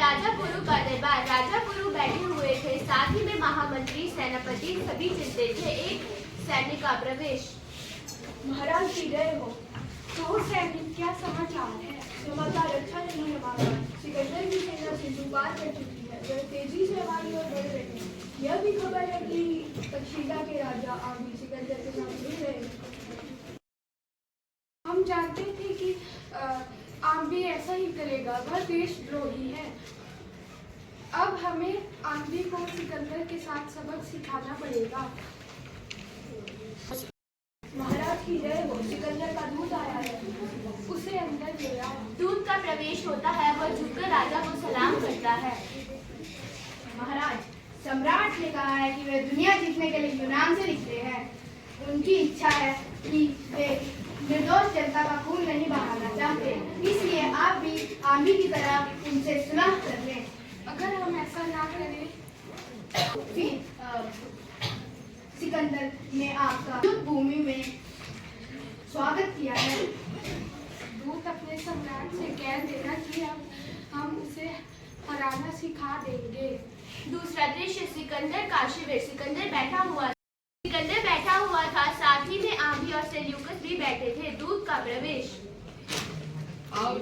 राजा पुरु का दरबार। राजा पुरु बैठे हुए थे, साथ ही में महामंत्री, सेनापति सभी चिंतित थे। एक सैनिक का प्रवेश। महाराज की जय हो। तो सैनिक, क्या समाचार है? समाचार अच्छा नहीं है महाराज। सिकंदर की सेना सिंधु पार कर चुकी है, वह तेजी से हमारी ओर बढ़ रहे हैं। यह भी खबर है कि तक्षशिला के राजा आम्बी सिकंदर के साथ मिल रहे हैं। हम जानते थे कि आम्बी ऐसा ही करेगा, वह देशद्रोही है। अब हमें आम्बी को सिकंदर के साथ सबक सिखाना पड़ेगा। महाराज की जय हो। सिकंदर का दूध आया है, उसे अंदर ले आओ। दूत का प्रवेश होता है, वह झुककर राजा को सलाम करता है। महाराज, सम्राट ने कहा है कि वे दुनिया जीतने के लिए यूनान से निकले हैं। उनकी इच्छा है कि वे निर्दोष जनता का खून नहीं बहाना चाहते, इसलिए आप भी आम्बी की तरह उनसे सुलह कर लें। अगर हम ऐसा ना करें फिर सिकंदर ने आपका युद्ध भूमि में स्वागत किया है। दूत अपने सम्राट से कह देना कि हम उसे हराना सिखा देंगे। दूसरा दृश्य, सिकंदर का शिविर। सिकंदर बैठा हुआ था, साथ ही में आम्बी और सेल्यूकस भी बैठे थे। दूत का प्रवेश। आओ,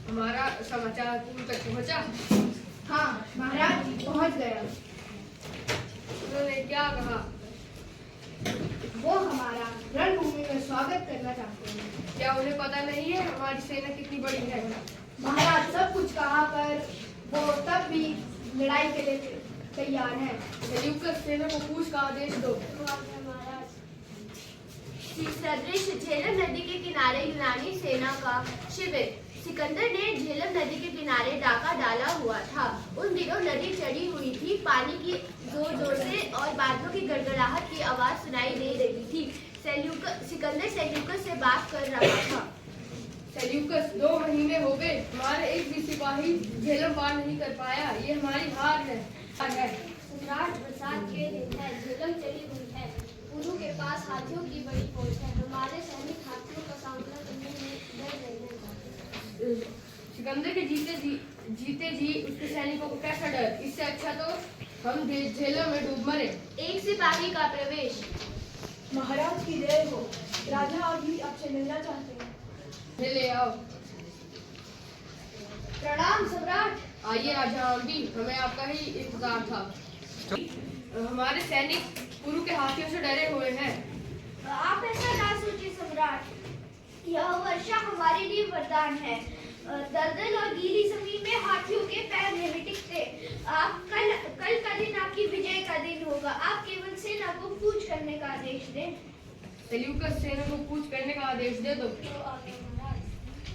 हमारा समाचार तुम तक पहुंचा? हाँ महाराज जी, पहुंच गया। उन्होंने क्या कहा? वो हमारा रणभूमि में स्वागत करना चाहते हैं। क्या उन्हें पता नहीं है हमारी सेना कितनी बड़ी है? महाराज, सब कुछ कहा, पर वो तब भी लड़ाई के लिए तैयार है। सेल्यूकस, सेना को कूच का आदेश दो। तीसरा दृश्य, झेलम नदी के किनारे यूनानी सेना का शिविर। सिकंदर ने झेलम नदी के किनारे डाका डाला हुआ था। उन दिनों नदी चढ़ी हुई थी, पानी की जोर जोर से और बादलों की गड़गड़ाहट की आवाज सुनाई दे रही थी। सिकंदर सेल्यूकस से बात कर रहा था। सेल्यूकस, 2 महीने हो गए, हमारे एक भी सिपाही झेलम पार नहीं कर पाया। ये हमारी हार है। सम्राट, बरसात के दिन है, झेलम चढ़ी हुई है। पुरु के पास हाथियों की बड़ी फौज है। हमारे सैनिक हाथियों का सामना करने में डर रहे हैं। सिकंदर के जीते जी उसके सैनिकों को कैसा डर? इससे अच्छा तो हम झेलम में डूब मरे। एक सिपाही का प्रवेश। महाराज की जय हो। राजा आम्बी आपसे मिलना चाहते हैं। ले आओ। प्रणाम सम्राट। आइए राजा आम्बी, हमें आपका ही इंतजार था। हमारे सैनिक पुरु के हाथियों से डरे हुए हैं। आप ऐसा ना सोचिए सम्राट, यह वर्षा हमारे लिए वरदान है। दलदल और गीली जमीन में हाथियों के पैर नहीं टिकते। कल का दिन आपकी विजय का दिन होगा। आप केवल सेना को कूच करने का आदेश दें। सेल्यूकस, सेना को कूच करने का आदेश दे दो।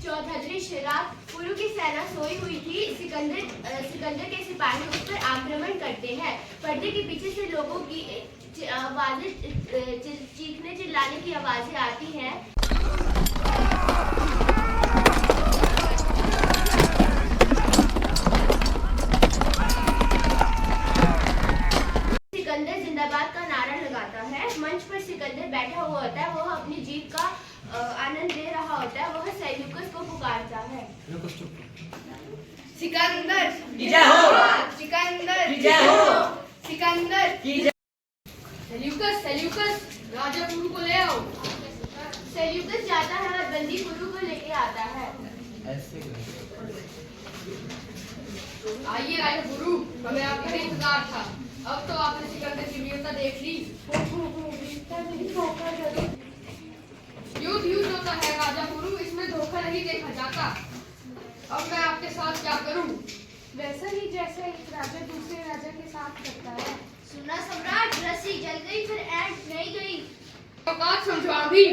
चौथा दृश्य, रात। पुरु की सेना सोई हुई थी। सिकंदर के सिपाही उस पर आक्रमण करते हैं। पर्दे के पीछे से लोगों की आवाजें, चीखने चिल्लाने की आवाजें आती हैं। सिकंदर जिंदाबाद का नारा लगाता है। मंच पर सिकंदर बैठा हुआ होता है, वह अपनी जीत का आनंद ले रहा होता है। वह सेल्यूकस को पुकारता है। सिकंदर की जय हो। सिकंदर की जय हो। सिकंदर की जय। सेल्यूकस, राजा पुरु को ले आओ। सेल्यूकस जाता है और बंदी पुरु को लेके आता है। आइए राजा पुरु, हमें आपका ही इंतजार था। अब तो आपने सिकंदर की वीरता देख ली। युद्ध होता है राजा पुरु, इसमें धोखा नहीं देखा जाता। अब मैं आपके साथ क्या करूं? वैसा ही जैसा एक राजा दूसरे राजा के साथ करता है। सुना सम्राट, रस्सी जल गई फिर ऐंठ नहीं गई। तो बात समझो आम्बी।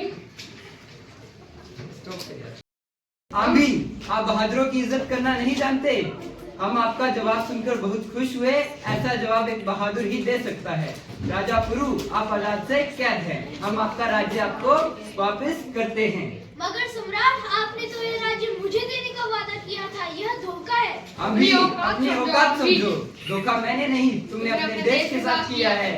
आम्बी, आप बहादुरों की इज्जत करना नहीं जानते। हम आपका जवाब सुनकर बहुत खुश हुए। ऐसा जवाब एक बहादुर ही दे सकता है। राजा पुरु, आप औलाद से कैद हैं। हम आपका राज्य आपको वापस करते हैं। मगर सम्राट, आपने तो ये राज्य मुझे देने का वादा किया था। यह धोखा है। आम्बी, अपनी औकात समझो। धोखा मैंने नहीं, तुमने अपने देश के साथ किया है।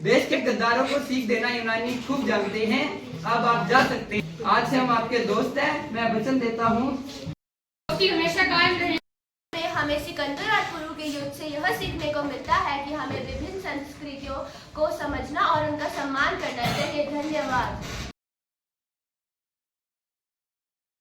देश के गद्दारों को सीख देना यूनानी खूब जानते हैं। अब आप जा सकते हैं। आज से हम आपके दोस्त हैं। मैं वचन देता हूँ हमेशा कायम रहे। हमें सिकंदर और पुरु के युद्ध से यह सीखने को मिलता है कि हमें विभिन्न संस्कृतियों को समझना और उनका सम्मान करना चाहिए। धन्यवाद।